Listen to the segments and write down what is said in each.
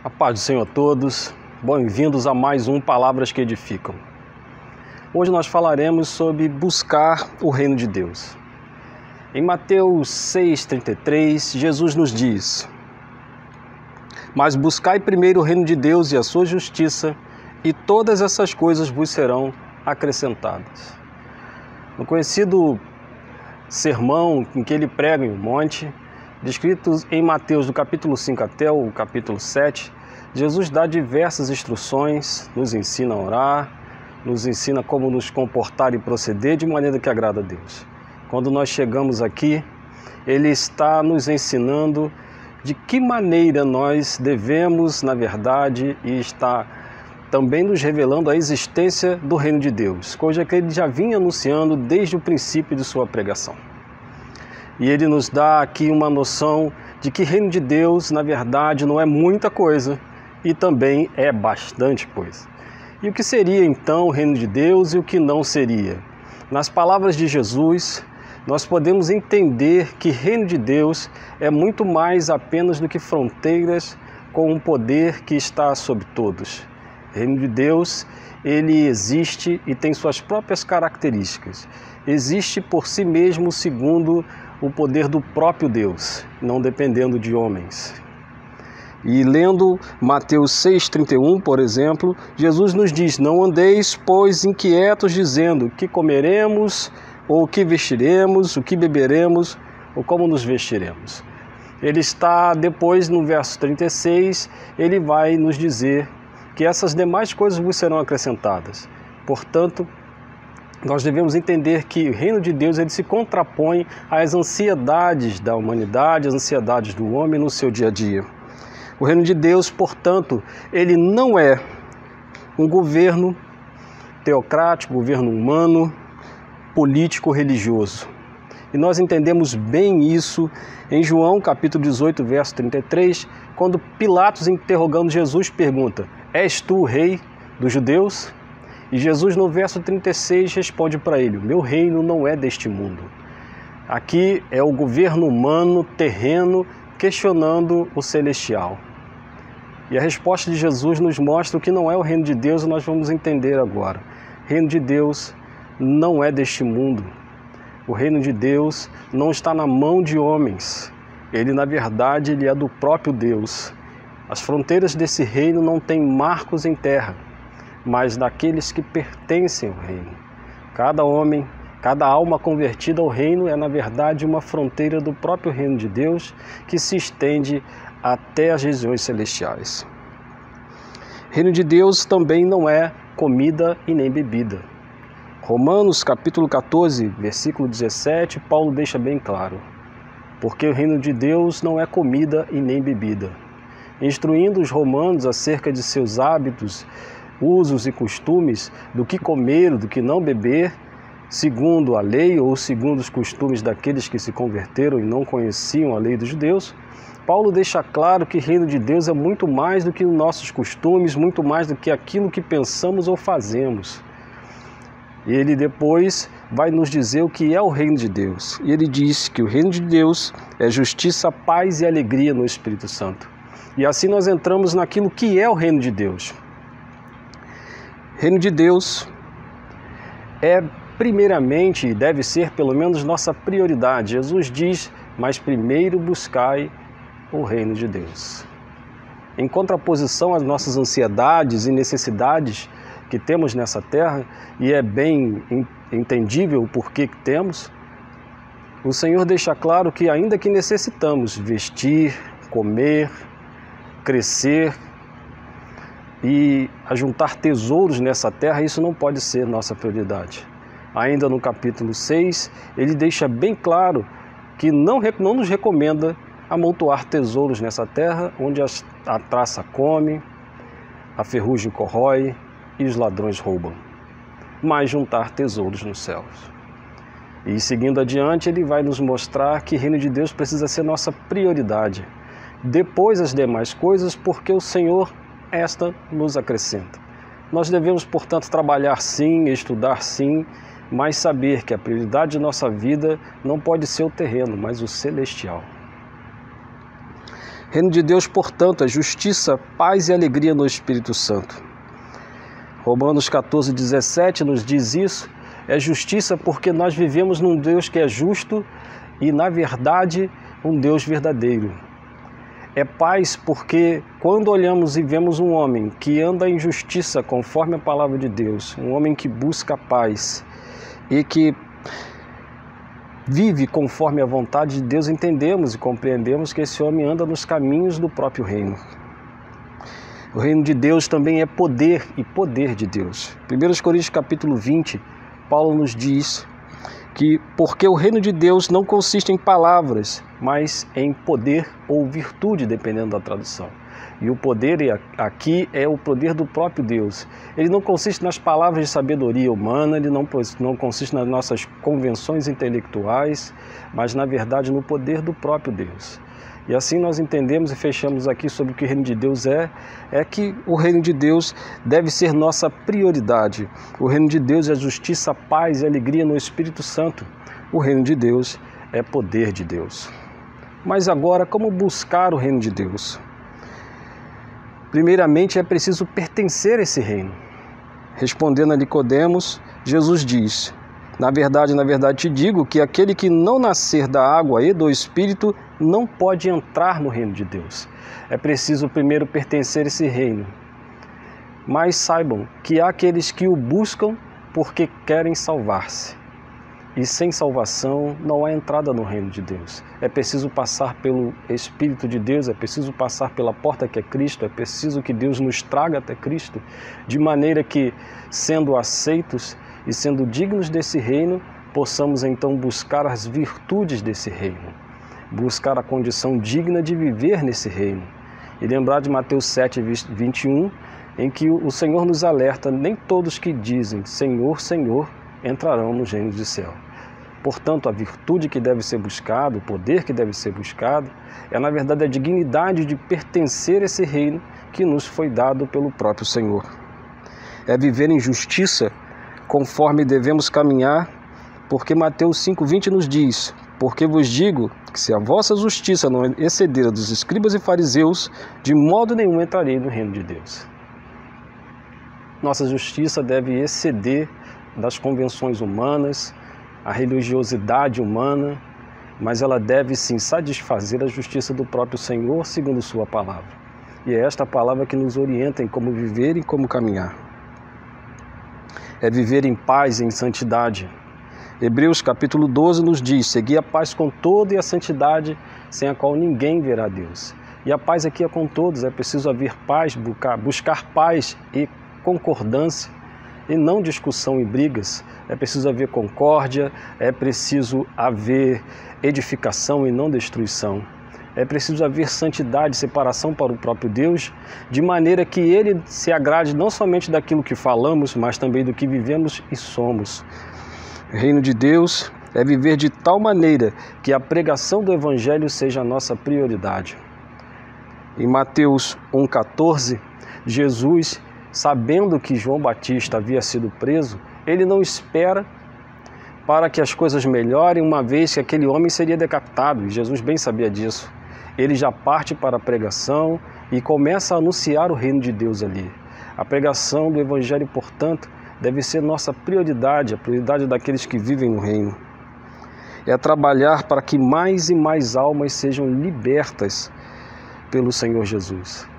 A paz do Senhor a todos, bem-vindos a mais um Palavras que Edificam. Hoje nós falaremos sobre buscar o reino de Deus. Em Mateus 6,33, Jesus nos diz: Mas buscai primeiro o reino de Deus e a sua justiça, e todas essas coisas vos serão acrescentadas. No conhecido sermão em que ele prega em um monte, descrito em Mateus do capítulo 5 até o capítulo 7, Jesus dá diversas instruções, nos ensina a orar, nos ensina como nos comportar e proceder de maneira que agrada a Deus. Quando nós chegamos aqui, ele está nos ensinando de que maneira nós devemos, na verdade, e está também nos revelando a existência do reino de Deus, coisa que ele já vinha anunciando desde o princípio de sua pregação. E ele nos dá aqui uma noção de que reino de Deus, na verdade, não é muita coisa e também é bastante coisa. E o que seria então o reino de Deus e o que não seria? Nas palavras de Jesus, nós podemos entender que reino de Deus é muito mais apenas do que fronteiras com um poder que está sobre todos. Reino de Deus, ele existe e tem suas próprias características. Existe por si mesmo segundo o poder do próprio Deus, não dependendo de homens. E lendo Mateus 6,31, por exemplo, Jesus nos diz: Não andeis, pois, inquietos, dizendo que comeremos, ou o que vestiremos, o que beberemos, ou como nos vestiremos. Ele está depois, no verso 36, ele vai nos dizer que essas demais coisas vos serão acrescentadas. Portanto, nós devemos entender que o reino de Deus ele se contrapõe às ansiedades da humanidade, às ansiedades do homem no seu dia a dia. O reino de Deus, portanto, ele não é um governo teocrático, governo humano, político, religioso. E nós entendemos bem isso em João capítulo 18, verso 33, quando Pilatos, interrogando Jesus, pergunta: És tu o rei dos judeus? E Jesus, no verso 36, responde para ele: O meu reino não é deste mundo. Aqui é o governo humano, terreno, questionando o celestial. E a resposta de Jesus nos mostra o que não é o reino de Deus, e nós vamos entender agora. O reino de Deus não é deste mundo. O reino de Deus não está na mão de homens. Ele, na verdade, ele é do próprio Deus. As fronteiras desse reino não têm marcos em terra, mas daqueles que pertencem ao reino. Cada homem, cada alma convertida ao reino é, na verdade, uma fronteira do próprio reino de Deus que se estende até as regiões celestiais. O reino de Deus também não é comida e nem bebida. Romanos capítulo 14, versículo 17, Paulo deixa bem claro: porque o reino de Deus não é comida e nem bebida. Instruindo os romanos acerca de seus hábitos, usos e costumes, do que comer, do que não beber, segundo a lei ou segundo os costumes daqueles que se converteram e não conheciam a lei dos judeus, Paulo deixa claro que o reino de Deus é muito mais do que os nossos costumes, muito mais do que aquilo que pensamos ou fazemos. E ele depois vai nos dizer o que é o reino de Deus. E ele diz que o reino de Deus é justiça, paz e alegria no Espírito Santo. E assim nós entramos naquilo que é o reino de Deus. Reino de Deus é primeiramente e deve ser pelo menos nossa prioridade. Jesus diz: mas primeiro buscai o reino de Deus. Em contraposição às nossas ansiedades e necessidades que temos nessa terra, e é bem entendível o porquê que temos, o Senhor deixa claro que ainda que necessitamos vestir, comer, crescer e ajuntar tesouros nessa terra, isso não pode ser nossa prioridade. Ainda no capítulo 6, ele deixa bem claro que não nos recomenda amontoar tesouros nessa terra, onde a traça come, a ferrugem corrói e os ladrões roubam, mas juntar tesouros nos céus. E seguindo adiante, ele vai nos mostrar que o reino de Deus precisa ser nossa prioridade. Depois as demais coisas, porque o Senhor esta nos acrescenta. Nós devemos, portanto, trabalhar sim, estudar sim, mas saber que a prioridade de nossa vida não pode ser o terreno, mas o celestial. Reino de Deus, portanto, é justiça, paz e alegria no Espírito Santo. Romanos 14:17 nos diz isso. É justiça porque nós vivemos num Deus que é justo e, na verdade, um Deus verdadeiro. É paz porque quando olhamos e vemos um homem que anda em justiça conforme a palavra de Deus, um homem que busca paz e que vive conforme a vontade de Deus, entendemos e compreendemos que esse homem anda nos caminhos do próprio reino. O reino de Deus também é poder e poder de Deus. 1 Coríntios capítulo 20, Paulo nos diz que porque o reino de Deus não consiste em palavras, mas em poder ou virtude, dependendo da tradução. E o poder aqui é o poder do próprio Deus. Ele não consiste nas palavras de sabedoria humana, ele não consiste nas nossas convenções intelectuais, mas na verdade no poder do próprio Deus. E assim nós entendemos e fechamos aqui sobre o que o reino de Deus é que o reino de Deus deve ser nossa prioridade. O reino de Deus é justiça, paz e alegria no Espírito Santo. O reino de Deus é poder de Deus. Mas agora, como buscar o reino de Deus? Primeiramente, é preciso pertencer a esse reino. Respondendo a Nicodemos, Jesus diz: na verdade te digo que aquele que não nascer da água e do Espírito não pode entrar no reino de Deus. É preciso primeiro pertencer a esse reino. Mas saibam que há aqueles que o buscam porque querem salvar-se. E sem salvação não há entrada no reino de Deus. É preciso passar pelo Espírito de Deus, é preciso passar pela porta que é Cristo, é preciso que Deus nos traga até Cristo, de maneira que, sendo aceitos e sendo dignos desse reino, possamos então buscar as virtudes desse reino, buscar a condição digna de viver nesse reino. E lembrar de Mateus 7:21, em que o Senhor nos alerta: nem todos que dizem Senhor, Senhor, entrarão no reino do céu. Portanto, a virtude que deve ser buscada, o poder que deve ser buscado, é na verdade a dignidade de pertencer a esse reino que nos foi dado pelo próprio Senhor. É viver em justiça conforme devemos caminhar, porque Mateus 5:20 nos diz: porque vos digo que se a vossa justiça não exceder a dos escribas e fariseus, de modo nenhum entrarei no reino de Deus. Nossa justiça deve exceder das convenções humanas, a religiosidade humana, mas ela deve sim satisfazer a justiça do próprio Senhor segundo sua palavra. E é esta palavra que nos orienta em como viver e como caminhar. É viver em paz e em santidade. Hebreus capítulo 12 nos diz: segui a paz com todo e a santidade, sem a qual ninguém verá Deus. E a paz aqui é com todos, é preciso haver paz, buscar paz e concordância, e não discussão e brigas. É preciso haver concórdia, é preciso haver edificação e não destruição. É preciso haver santidade, separação para o próprio Deus, de maneira que Ele se agrade não somente daquilo que falamos, mas também do que vivemos e somos. O reino de Deus é viver de tal maneira que a pregação do Evangelho seja a nossa prioridade. Em Mateus 1,14, Jesus, sabendo que João Batista havia sido preso, ele não espera para que as coisas melhorem, uma vez que aquele homem seria decapitado, e Jesus bem sabia disso. Ele já parte para a pregação e começa a anunciar o reino de Deus ali. A pregação do Evangelho, portanto, deve ser nossa prioridade, a prioridade daqueles que vivem no reino. É trabalhar para que mais e mais almas sejam libertas pelo Senhor Jesus.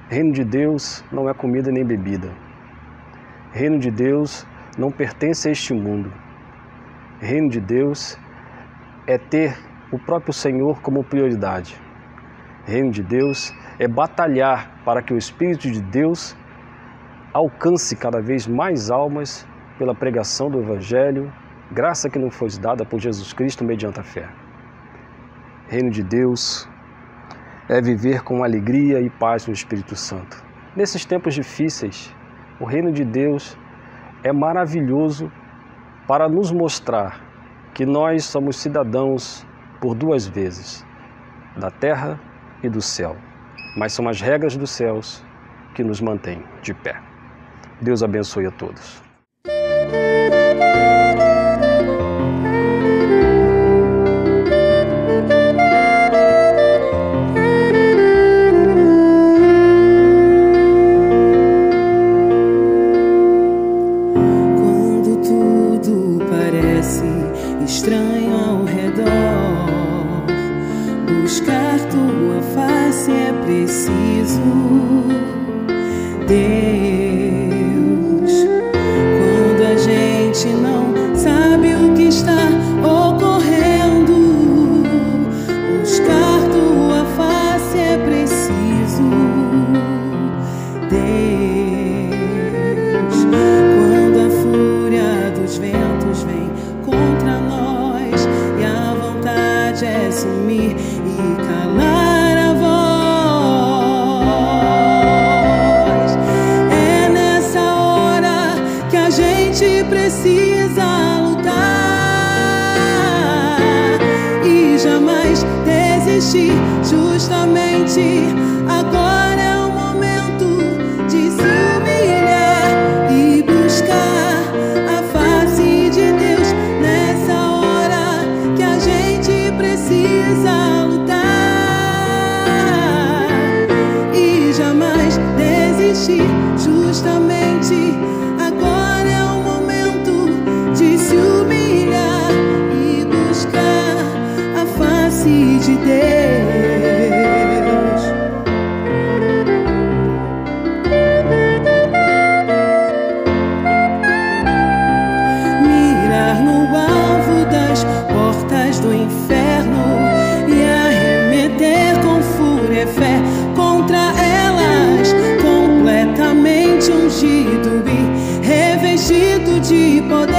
Reino de Deus não é comida nem bebida. Reino de Deus não pertence a este mundo. Reino de Deus é ter o próprio Senhor como prioridade. Reino de Deus é batalhar para que o Espírito de Deus alcance cada vez mais almas pela pregação do Evangelho, graça que nos foi dada por Jesus Cristo mediante a fé. Reino de Deus é viver com alegria e paz no Espírito Santo. Nesses tempos difíceis, o reino de Deus é maravilhoso para nos mostrar que nós somos cidadãos por duas vezes, da terra e do céu. Mas são as regras dos céus que nos mantêm de pé. Deus abençoe a todos. preciso. Deus, quando a gente não sabe o que está ocorrendo, buscar tua face é preciso. Deus, quando a fúria dos ventos vem contra nós e a vontade é sumir e calar a voz, é nessa hora que a gente precisa lutar e jamais desistir. Justamente agora é o momento de se humilhar e buscar a face de Deus. Nessa hora que a gente precisa lutar e jamais desistir. Justamente agora é o momento de se humilhar e buscar a face de Deus. Mirar no alvo das portas do inferno e arremeter com fúria e fé contra elas, completamente ungido e revestido de poder.